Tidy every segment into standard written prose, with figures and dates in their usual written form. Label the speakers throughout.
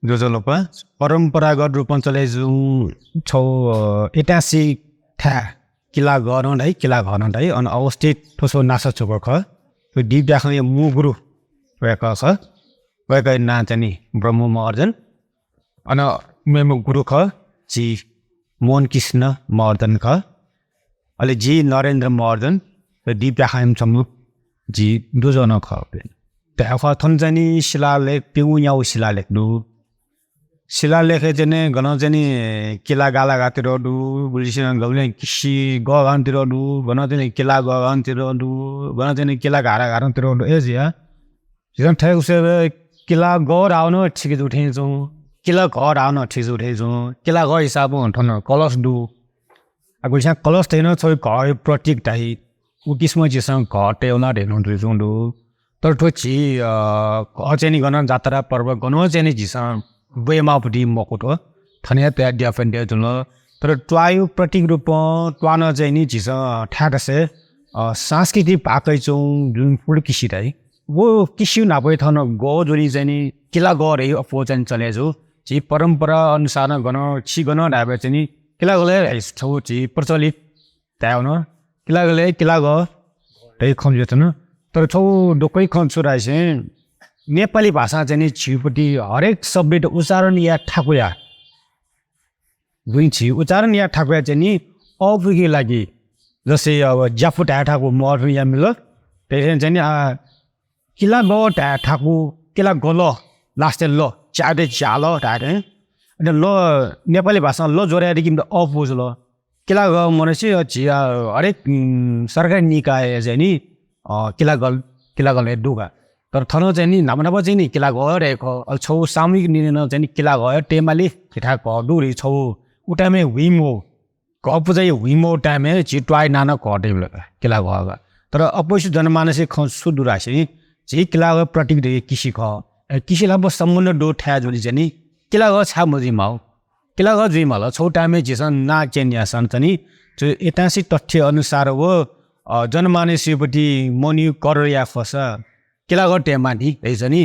Speaker 1: जो जो लोप परम्परागत रूपमा चले जुन छौ ऐतिहासिक था किला गरन है किला घरन है अनि अवस्थित ठोसो नासा चोक ख त्यो दिप दाखले मुगुरु भएको छ भएको नाचनी ब्रह्म महर्जन अनि मेमो गुरु ख जी मोहन कृष्ण महर्जन ख अहिले जी नरेन्द्र महर्जन दिप दाखाम छमु जी दुजना ख त्यहाँ थन्जनी शिलालेख पिउन्याउ शिलालेख दु शिलालेख चाहिँ गन चाहिँ किला गाला गातिर दु बुलिसन गले किसी गगानतिर दु गन चाहिँ किला गगानतिर दु गन चाहिँ किला गारा गारातिर दु ए जिया जिन ठै उसे किला गौर आउन ठिक उठे जो किला घर आउन ठिक उठे जो किला घर हिसाब थन कलश दु आगुलिसा कलश छैन छ घर प्रतीक दाइ उकिसम जिसँग घटे उना हेर्नु जो दु तर ठोची अचेनी गन जात्रा पर्व गन चाहिँ जिसँग बेमापटी मकोटो थने त्या डिफरेंट जुन तर ट्वायु प्रतीक रूप ट्वान चाहिँ नि जिस ठाकसे सांस्कृतिक पाकै चौ जुन फुल किसी है वो किसी नापै थन गो जोनी चाहिँ नि किला गरे अफो चाहिँ चले जो जी परम्परा अनुसार गन छि गन राबे चाहिँ नि किला गले छौ जी प्रचलित त्याउन किला गले किला ग दै खम्जतन तर छौ डोकै खन्सुराइ चाहिँ नेपाली भाषा चाहिँ नि छिपटी हरेक शब्द उच्चारण या ठाकुया दुई छि उच्चारण या ठाकुया चाहिँ नि अपुगी लागि जस्तै अब ज्याफु ठाको मर या मिल त्यसैले चाहिँ नि किला ग ठाकु किला गल लास्ट ल चाडे चाल ठाके अनि ल नेपाली भाषा ल जोड्या देखि अपुज ल किला ग मनसे छिया हरेक सरकारी निकाय चाहिँ नि किला गल दुगा तर थन चाहिँ नि नाम चाहिँ नि किला गएको छौ सामूहिक निर्णय चाहिँ नि किला गयो टेमाले ठिठा कडुरी छौ उटामे हुइमो कप चाहिँ हुइमो टाइमे चिटवाइ नाना कटे किला गयो तर अपोजिट जनमानसे खसु दुरासे जी किला गयो प्रतीक दे किसी ख किसीला ब सम्बन्ध दो ठ्या जोली चाहिँ नि किला गयो छा मजी माउ किला गयो जुइ मल छौ टाइमे जिसन ना चेन्या सन चाहिँ नि जो ऐतिहासिक तथ्य अनुसार हो जनमानसपट्टि मनि करया फस किला गटे माथि रहेछ नि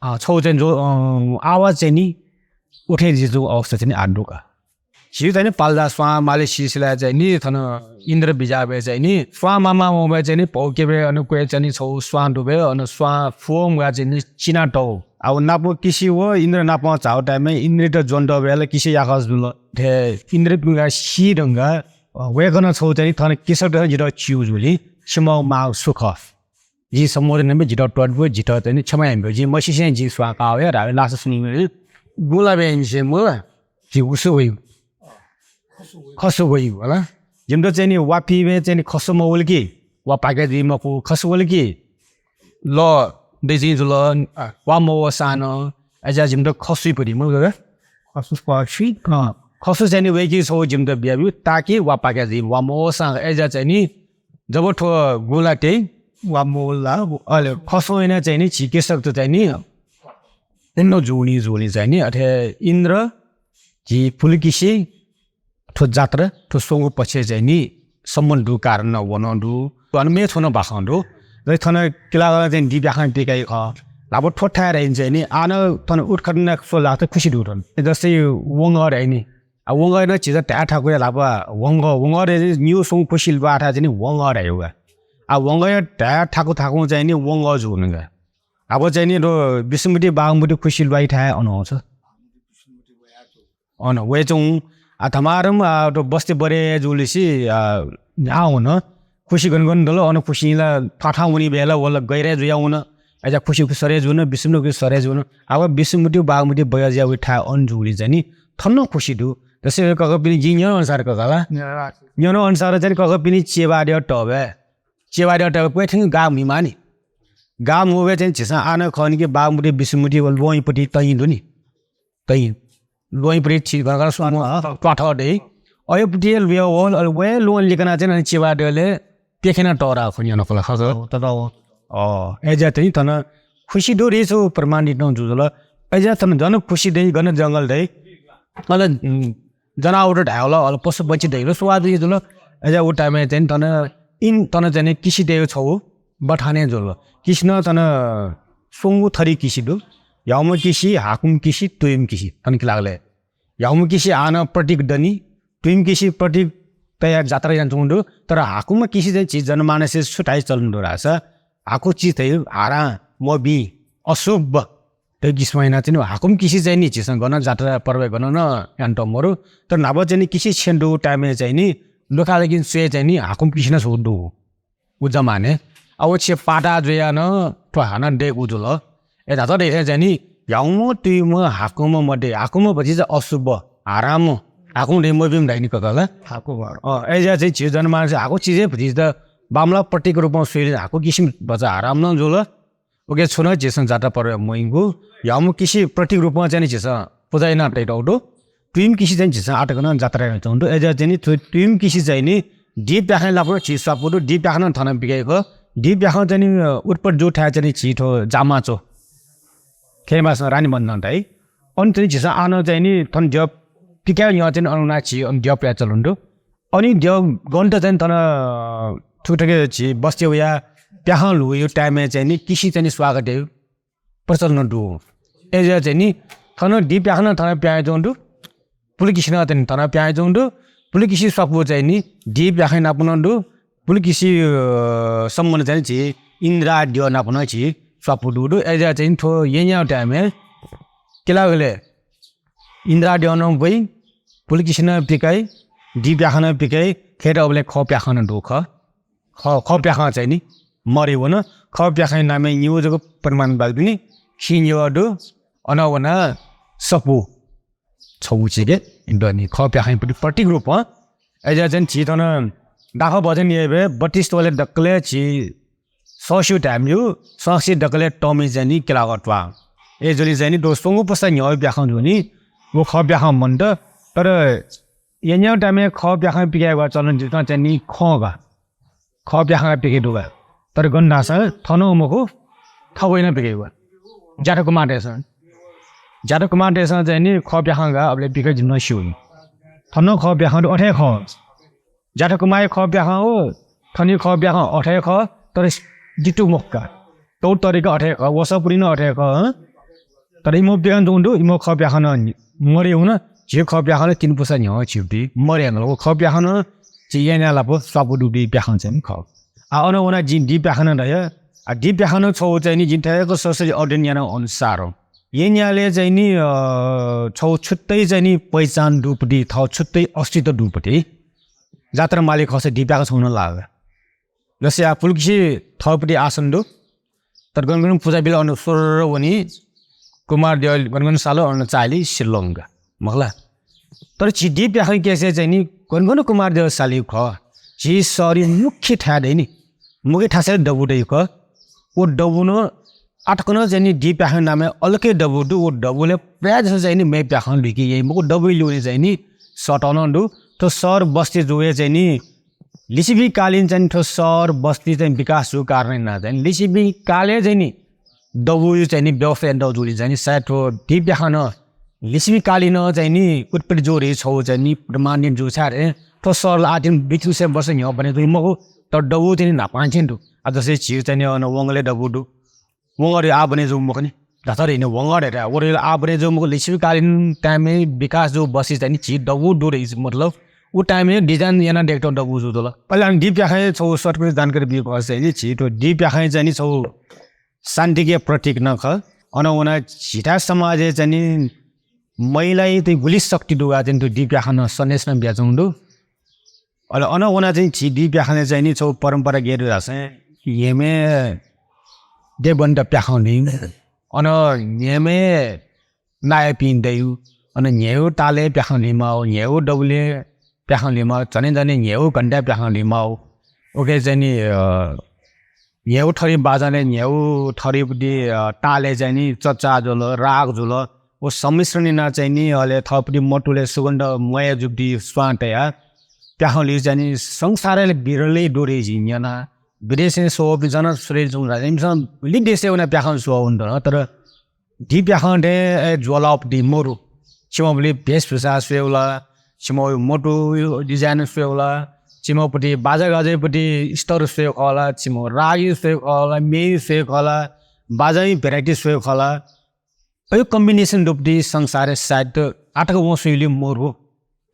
Speaker 1: छौ चाहिँ जो आवाज चाहिँ नि उठे जिजु अवस्था चाहिँ नि आडुका छिउ चाहिँ नि पाल्दा स्वा माले सिसिला चाहिँ नि थन इन्द्र बिजाबे चाहिँ नि स्वा मामा मोबे चाहिँ नि पौकेबे अनि कोइ चाहिँ नि छौ स्वा डुबे अनि स्वा फोम गा चाहिँ नि चिना टौ अब नापो किसी हो इन्द्र नापो चाउ टाइममा इन्द्र त जोन डबेले किसी याखस दुल थे इन्द्र पुगा सी ढंगा वेगन छौ चाहिँ थन किसट जिरो चिउ जुली छिमौ मा सुख जी सम्बोधन में जिटा टोटबो जिटा त नि छमा हामी जी मसिसे जी स्वाका हो यार लास सुनि गुलाबे इनसे म जी उसो होइ खसो होइ होला जिमदो चाहिँ नि वापी मे चाहिँ नि खसो मौल कि वा पाके जी मको खसो वल कि ल देजी जुल वा मो सानो अजा जिमदो खसुइ परि म ग खसु पाछि खसो चाहिँ नि वे कि छौ जिमदो बियाबु ताकि वा पाके जी वा मो सा अजा चाहिँ नि जब ठो गुलाटे वा मोला अहिले खसोइन चाहिँ नि छिके सक्छ चाहिँ नि इन्नो जोली चाहिँ नि अथे इन्द्र जी फुलकिसी ठो जात्रा ठो सोंगु पछि चाहिँ नि सम्बन्ध कारण वनडु अनि मे छोन भाषाडु रै थन किला चाहिँ दि भाखा टेकाइ ख लाबो ठोठा रै चाहिँ नि आन थन उठखन सो लात खुसी दुरन जस्तै वंग रै नि आ वंग न चिज ट्या ठाको लाबा वंग रे न्यू सोंग खुसिल बाठा चाहिँ नि वंग रै हो आ वंग ट्या ठाको चाहिँ नि वंग जुनगा अब चाहिँ नि रो बिसमुटी बागमुटी खुसिल बाइ ठा अनआउँछ अन वेचौ आ थमारम रो बस्ती बरे जुलिसी आउन खुसी गन दल अन खुसीला ठाठा उनी बेला वला गइरे जुयाउन अझ खुसी सरे जुन बिसमुटी सरे जुन अब बिसमुटी बागमुटी बया उठा अन जुली चाहिँ नि थन्न खुसी दु त्यसै कग पनि जिन्यो अनुसार कगला न्यनो अनुसार चाहिँ कग पनि चेबाड्यो टबे चेबाड्यो टबे पेठिङ गाम मिमानी गाम होवे चाहिँ छिसा आन खनि के बागमुटी बिसमुटी लोइपटी तइन्दु नि तइ लोइपटी छि गगर सुन टठ दे अयपटी लियो होल वे लोन लिकना चाहिँ चेबाड्योले पेखेना टरा खनि नकला खज तदा एजा चाहिँ तन खुसी दो रेसो प्रमाणित न जुल एजा तन जन खुसी दे गन जंगल दे अल जनावर ढाउला अल पशु बच्ची दैलो स्वाद जुल एजा उ टाइम चाहिँ तन इन तन चाहिँ किसी दे छौ बठाने जुल कृष्ण तन सोंगु थरी किसी दु याउम किसी हाकुम किसी तुइम किसी तन किलागले याउम किसी आन प्रतीक दनी तुइम किसी प्रतीक तयार जात्रा जान्छौँ तर हाकुममा किसी चाहिँ चिज जनमानस छुटाइ चल्नु रहेछ हाकु चिज थियो हारा मबी अशुभ त्यो किस महिना चाहिँ हाकुम किसी चाहिँ नि चिजसँग गर्न जात्रा पर्व गर्न न यान्टमहरू तर नभए चाहिँ किसी छेन्डु टाइममा चाहिँ नि लोकालेकिन सुए चाहिँ नि हाकुम किसी न सोड्नु उ जमाने अब छे पाटा जोया न तो हाना डेक उजुल ए धातर देखे चाहिँ नि याउम तुइम हाकुम मध्ये हाकुम पछि चाहिँ अशुभ आराम हाकुम रे मबिम दाइनी ककला हाकुम एजा चाहिँ चिज जनमानस हाकु चिजै पछि त बामला प्रतीक रूपमा सुइले हाकु किसिम बचा आराम न जोल ओके छोन जेसन जात्रा पर्व मोइङगु याउम किसी प्रतीक रूपमा चाहिँ चिस पुजाइ न टेटौडो तुइम किसी चाहिँ चिस आटकन जात्रा चौंडो एजा चाहिँ नि तुइम किसी चाहिँ नि डिप राख्ने लापो चिज सपुडो डिप राख्न थन बिकेको डिप राख्न चाहिँ नि उटपर जो ठा चाहिँ छिटो जामाचो खेमासँग रानी बन्न है अनि चाहिँ चिस आन चाहिँ नि थन जब पिक्या यहाँ चाहिँ अनुना छि अनि डिप प्या चलुन्डो अनि डिप गन्ट चाहिँ तन ठुटके छि बस्यो या प्याह लु यो टाइममा चाहिँ नि किसी चाहिँ स्वागत है प्रचलन दु एजा चाहिँ नि थन डिप राख्न थन प्या जोंडो पुलि किसिना चाहिँ थन प्या जोंडो पुलि किसी सपो चाहिँ नि डिप राख्न नापनन्दो पुलि किसी सम्बन्ध चाहिँ छि इन्द्रा दियो नापन छि सपो दुडो एजा चाहिँ थो यहाँ टाइममा केलागले इन्द्रा दियो न भई पुलि किसिना पिकाइ डिप राख्न पिकाइ खेर अबले ख प्याखन दुख ख प्याखन चाहिँ नि मर्यो न ख प्याखन नामे न्यूजको प्रमाण बाल्दिनी खिन्यो दु अनवना सपो छौचिगे इन्डनी ख प्याखन पनि प्रतीक रूप एजा चाहिँ छि तन दाखो बजन येबे 32 तोले डक्ले छि सस्यु टाइमयु सस्य डक्ले टमी जनी केला गटवा ए जली जनी दोस्तोंगो पसा न्यो प्याखन जुनी वो ख प्याखन मन्द तर यन्या टाइममा ख प्याखन पिकेवा चलन जितना चाहिँ नि ख प्याखन पिके दुवा तर गन्नास थनो मको थवैन पिकेवा जाटको माटेसन चाहिँ नि ख प्याखन गा अबले पिके जिन्न सिउ थनो ख प्याखन अठे ख जाटको माय ख प्याखन हो थनी ख प्याखन अठे ख तर जितु मक्का तौ तरिका अठे ख वसपुरी न अठे ख तर इमो प्याखन जोंडो इमो ख प्याखन मरे हुन जे ख प्याखन 3 पुसा न्यो छिउटी मरे न ख प्याखन चियना लापो सपु दुबी प्याखन चाहिँ ख आ अनवना जिन डी प्याखन रह्यो आ डी प्याखन छौ चाहिँ नि जिन्थाको सोशल अर्डिनियन अनुसार यन्याले चाहिँ नि छौ छुट्टै चाहिँ नि पहिचान दुपटी थ छुट्टै अस्तित्व दुपटी जात्रा मालिक खसे डी प्याखन छौन लाग जसै आ पुलकिसी थपटी आसन्दो तर गनगन पूजा बेला अनुसार वनी कुमार देव गनगन सालो अन चाली शिलंगा मगला तर छि डी प्याखन केसे चाहिँ नि गनगन कुमार देव साली ख छि सरी मुख्य ठा दैनी मुखे ठासे डबुडै क ओ डबुन आटकन चाहिँ नि डी प्याखन नामे अलकै डबुडु ओ डबुले प्राय जसो चाहिँ नि मे प्याखन लिकी यही मको डबुइ लुने चाहिँ नि सटन दु तो सर बस्ती जुए चाहिँ नि लिसिबी कालीन चाहिँ ठो सर बस्ती चाहिँ विकास हो कारण न चाहिँ लिसिबी काले चाहिँ नि डबुइ चाहिँ नि व्यवसाय जुली चाहिँ नि सायद ठो डी प्याखन लिसिबी कालीन चाहिँ नि उत्पत्ति जोरी छौ चाहिँ नि प्रमाणित जो छ रे तो सर आदिन बिचु से बस न्यो भने दुई मको त डबु चाहिँ नापान्छन् दु आ जसै छि चाहिँ नि अन वंगले डबुडु वंगरे आ बने जो मखनी दातरे नि वंगरे रे ओरे आ बने जो मको लिसिबी कालीन टाइममे विकास जो बसी चाहिँ नि छि डबु डोरे मतलब उ टाइममे डिजाइन याना डेक्टर डबु जो ल पहिला डी प्याखै छौ सर्टको जानकारी बिको चाहिँ नि छि तो डी प्याखै चाहिँ नि छौ शान्तिके प्रतीक न ख अनवना छिटा समाज चाहिँ नि महिलाई त्यो गुली शक्ति दुगा चाहिँ त्यो डी प्याखन सन्देशमा ब्याचौंडो अले अनवना चाहिँ छि डी प्याखन चाहिँ नि छौ परम्परा गेरु रासे येमे देबन्द प्याखन नि अन येमे नाय पिन्दैउ अन न्येउ ताले प्याखन लिमाउ न्येउ डबुले प्याखन लिमाउ जने न्येउ घण्टा प्याखन लिमाउ ओके चाहिँ नि न्येउ थरी बाजाले न्येउ थरीपटी ताले चाहिँ नि चच्चा जोल राग जोल ओ सम्मिश्रण न चाहिँ नि अले थपटी मटुले सुगन्ध मय जुब्दी स्वाटया प्याखन चाहिँ नि संसारले बिरले डोरे जिन्याना विदेशे सोप जन श्रेय जुन राजम लिदेशे उना प्याखन सो हुन तर डी प्याखन दे ज्वलाप दि मोरु छिमले भेषभूषा सेउला छिमो मोटो डिजाइन सेउला छिमोपट्टि बाजा गाजेपट्टि स्तर सेउ खला छिमो रागी सेउ खला मे सेउ खला बाजाई भेराइटी सेउ खला यो कम्बिनेसन डुप्टी संसार साइड आटको वसुइले मोर हो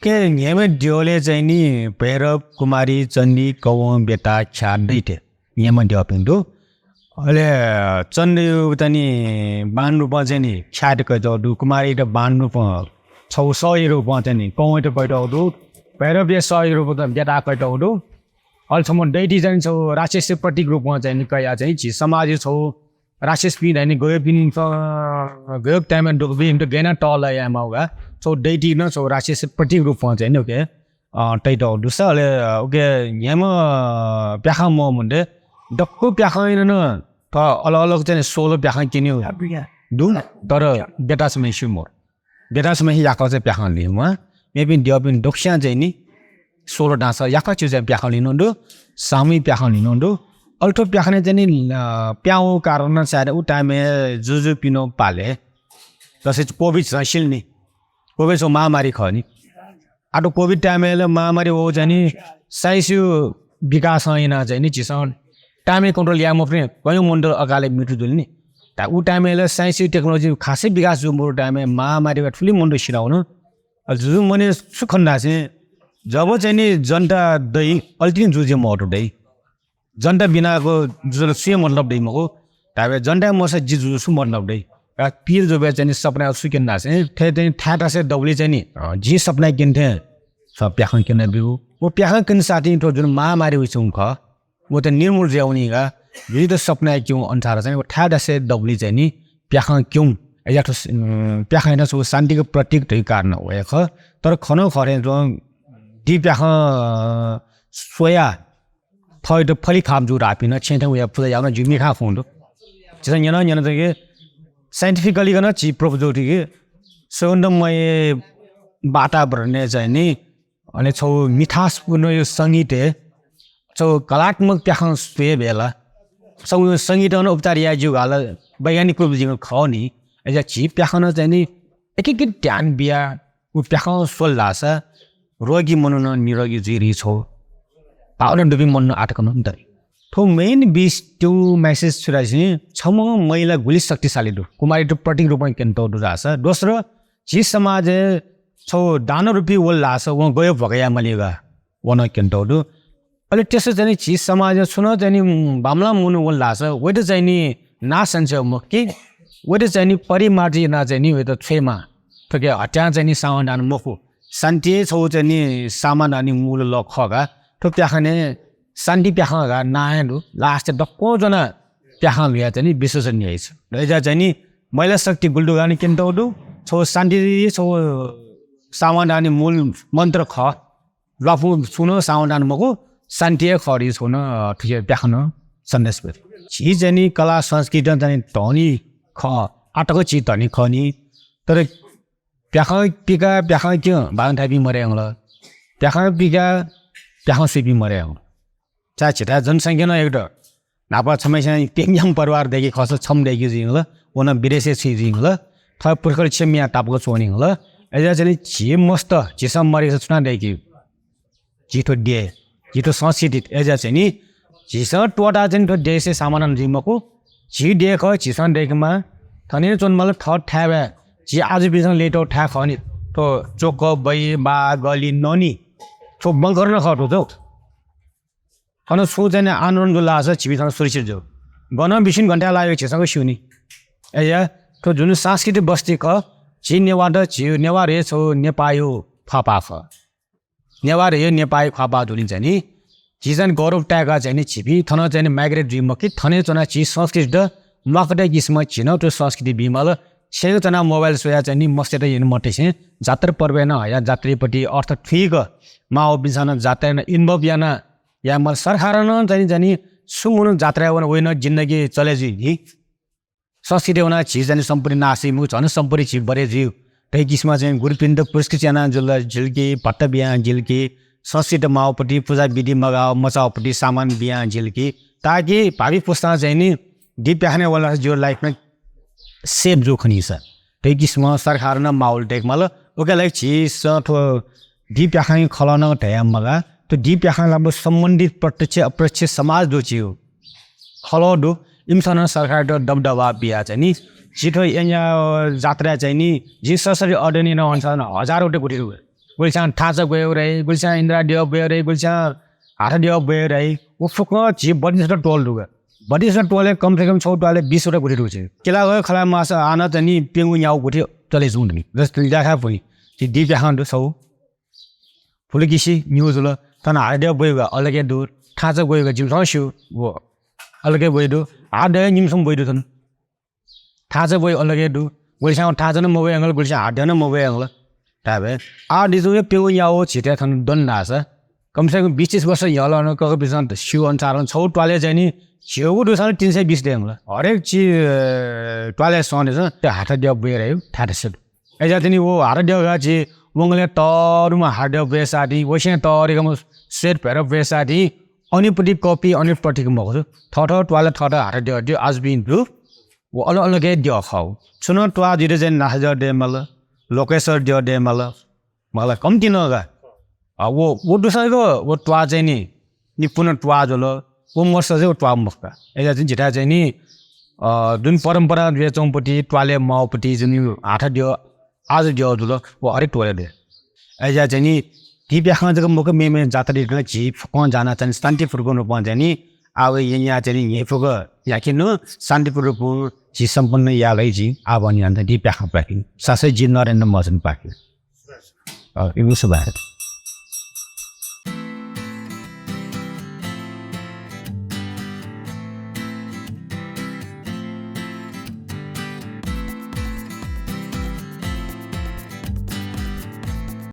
Speaker 1: के नियम दियोले चाहिँ नि भैरव कुमारी चण्डी कौव बेटा ख्या दैटे नियम दियो पिन्दो अहिले चण्डी तनी बान्नु पर्छ नि ख्याटको जडु कुमारी त बान्नु छौ 100 रुपैयाँ चाहिँ नि कौव त पैटाउदु भैरव 100 रुपैयाँ त बेटा पैटाउदु अहिलेसम्म दैटी चाहिँ छौ राक्षस प्रतीक रूपमा चाहिँ नि कया चाहिँ छि समाज छौ राक्षस पिन हैन गयो पिन गयो टाइममा डुबी इन्टु गेना टल यामा होगा छौ दैटी न छौ राक्षस प्रतीक रूपमा चाहिँ नि ओके टैटो दुसले ओके यामा प्याखा म मुन्डे डक्को प्याखा न त अलग चाहिँ 16 प्याखा किन्यो दु तर बेटासम्म सुमो बेटासम्म याको चाहिँ प्याखा लिम मेबी दियबिन डोक्स्या चाहिँ नि 16 डाँसा याका चाहिँ प्याखा लिनु सामी प्याखा लिनु अल्टो प्याखने चाहिँ नि प्याउ कारण सारे उ टाइममा जुजु पिनो पाले जसै कोभिड सिल नि कोभिड सो महामारी ख नि आटो कोभिड टाइममा महामारी हो चाहिँ नि साइसु विकास हैन चाहिँ नि चिसन टाइममा कन्ट्रोल याम पनि कयौं मण्डल अगाले मिटु दुल नि ता उ टाइममा साइन्स टेक्नोलोजी खासै विकास जो मोर टाइममा महामारी ठुली मण्डल सिराउनु जुजु मने सुखन्दा चाहिँ जब चाहिँ नि जनता दही अल्टिन जुजे मोटो दही जनता बिनाको जो सुय मतलब दही मको ताबे जनता मस जिजु सु मतलब दही पीर जो बे चाहिँ सपना सुकिन्दा चाहिँ थे चाहिँ ठाटा से डबली चाहिँ नि जी सपना किन्थे सब प्याखन किन्न बिउ वो प्याखन किन साथी तो जुन महामारी हुइसुङ ख वो त निर्मूल ज्याउनीगा यही त सपना क्यों अनुसार चाहिँ वो ठाटा से डबली चाहिँ नि प्याखन क्यों या तो प्याखन सो शान्तिको प्रतीक तै कारण हो ख तर खनो खरे जो दी प्याखन सोया थै त फली खाम जु रापिन छेथे उया पुरा याउन जुमी खा फोंदो चाहिँ यन चाहिँ साइन्टिफिकली गन ची प्रोपोजोटी के सौन्दमय वातावरण चाहिँ नि अनि छौ मिठासपूर्ण यो संगीत छौ कलात्मक प्याखन सोए बेला छौ संगीत न उपचार या जु गाल वैज्ञानिक रूपजिङ ख नि एजा ची प्याखन चाहिँ नि एक ध्यान बिया उ प्याखन सोल लासा रोगी मनुन निरोगी जिरी छौ पाउन डुबी मन आटकन त थो मेन बिस त्यो मेसेज छुराछि छम महिला गुली शक्तिशाली दु कुमारी तो प्रतीक रूपमा केन्तो दु रास दोस्रो जी समाज छौ दान रुपी वल लास व गयो भगया मलिगा वन केन्तो दु अहिले त्यसो चाहिँ जी समाज सुन चाहिँ बामला मुनु वल लास वेट चाहिँ नि नासन्छ म के वेट चाहिँ नि परिमार्जी ना चाहिँ नि वेट छेमा थके हट्या चाहिँ नि सामान मफु शान्ति छौ चाहिँ नि सामान अनि मूल लखगा तो प्याखने शान्ति प्याखगा नायनु लास्ट डक्को जना प्याखा लिया चाहिँ नि विश्वसनीय छ रजा चाहिँ नि महिला शक्ति गुल्डु गानी केन्टौडु छौ शान्ति छौ सामान मूल मन्त्र ख लफु सुनो सामान मको शान्ति खरी छुन ठिक प्याखन सन्देश पे छि चाहिँ नि कला संस्कृति चाहिँ धनी ख आटको छि धनी खनी तर प्याखा पिका प्याखा के बान थापी मरे अंगला प्याखा पिका प्याखा सुपी मरे अंग चा छिटा जनसंख्या न एउटा नापा छमैसा पेङयाङ परिवार देखि खस छम देखि जिङ ल ओन विदेशे छि जिङ ल थ पुरखर छमिया तापको छोनिङ ल एजा चाहिँ छि मस्त छिसम मरे छुना देखि जिठो डे जिठो संस्कृति एजा चाहिँ नि झिस टोटा चाहिँ तो देशे सामान जिमको झि देख झिसन देखमा थने चोन मल थ ठ्याबे झि आज बिसन लेटो ठ्या खनि तो चोक बई बा गली ननी छो बंग गर्न खटो जो अन सो चाहिँ आन्दोलन जो लाछ छिबिसन सुरक्षित जो गन 20 घण्टा लाग्यो छिसँग सिउनी एया तो जुन सांस्कृतिक बस्ती क झि नेवार झि नेवार हे छौ नेपायो फापा फ नेवार हे नेपाय फापा जुनि चाहिँ नि झिजन गौरव ट्यागा चाहिँ नि छिबी थन चाहिँ माइग्रेट जिम कि थने चना छि संस्कृत द मकटे गिसम छिन तो संस्कृति बिमल सेग जना मोबाइल सोया चाहिँ नि मस्ते हेर्नु मटे छ जात्रा पर्व न या जात्रीपट्टि अर्थ ठीक माओ बिसन जात्रा इन्भल्भ या मल सरकार न चाहिँ जानी सुमुन जात्रा वन होइन जिन्दगी चले जी संस्कृति हुना छि जानी सम्पूर्ण नासी मु झन सम्पूर्ण छि बरे जी तै किसमा चाहिँ गुरुपिण्ड पुरस्कृतना जुल झिल्की भट्ट बिहा झिल्की संस्कृत माओपट्टि पूजा विधि मगाओ मचाओपट्टि सामान बिहा झिल्की ताकि भावी पुस्ता चाहिँ नि दिप्याख्ने वाला जो लाइफमा सेफ जो खनी छ तै किसमा सरकार न माहौल टेकमल ओके लाइक छि सठो दिप्याख्ने खलन ठया मगा तो दिप्याख्ने लब सम्बन्धित प्रत्यक्ष अप्रत्यक्ष समाज दो छियो खलो दो इमसन सरकार तो दबदबा बिहा चाहिँ नि छिटो यहाँ जात्रा चाहिँ नि जे ससरी अर्डनी नअनुसार हजारवटा कोटी रुपियाँ गुल्सान थाहा गयो रे गुल्सान इन्दिरा देव गयो रे गुल्सान हाथ देव गयो रे वो फुक जी 32 टोल रुगा 32 टोले कम से कम 6 टोले 20 कोटी रुपियाँ केला गयो खला मास आना चाहिँ नि पेंगु याउ कोटी चले जुन नि जस्तो देखा पनि ती दी देखा दो सौ फुल किसी न्यूज ल तना हाथ देव गयो अलगे दूर थाहा गयो जिम सस्यो वो अलगे गयो हाथ देव निमसम गयो थन थाहा गयो अलगे दु गुल्सान थाहा न मोबाइल एंगल गुल्सान हाथ देव न मोबाइल एंगल ताबे आ दिजु पेंगु याउ छिटे थन दन नास कम से कम 20 वर्ष यहाँ न कको बिसन त सिउ अनुसार 6 टोले चाहिँ नि छेउको दुसन 320 देंगला हरेक चीज टोले सोने छ त्यो हाथ देव बेर आयो थाहा छ एजा तिनी वो हाथ देव गाछि वंगले तरुमा हाथ देव बेसादी वसे तरेको सेट भएर बेसादी अनिपट्टि कपी अनिपट्टिको मको छु थथ टोले थथ हाथ देव दियो आज बिन ब्लु वो अलग अलग दियो खाउ सुन टोआ दिरे चाहिँ नाहजर देमल लोकेश्वर दियो देमल मलाई कम्ती नगा वो दुसैको वो टोआ चाहिँ नि पुनः टोआ जलो वो मर्छ चाहिँ वो टोआ मक्का एजा चाहिँ झिटा चाहिँ नि जुन परम्परा चौपट्टि टोले माउपट्टि जुन हाथ दियो आज दियो जुल वो हरेक टोले दे एजा चाहिँ नि ती ब्याखमा चाहिँ मको मेमे जात्रा न जी कौन जाना चाहिँ शान्तिपुरको रूपमा चाहिँ नि अब यहाँ चाहिँ नि यहीँको यहाँ किन्नु शान्तिपुर रूपमा जी सम्पन्न यालै जी अब अनि अन्त दी ब्याखमा पाकिन् सासै जी नरेन्द्र मजन पाकिन् इङ्ग्लिस भएर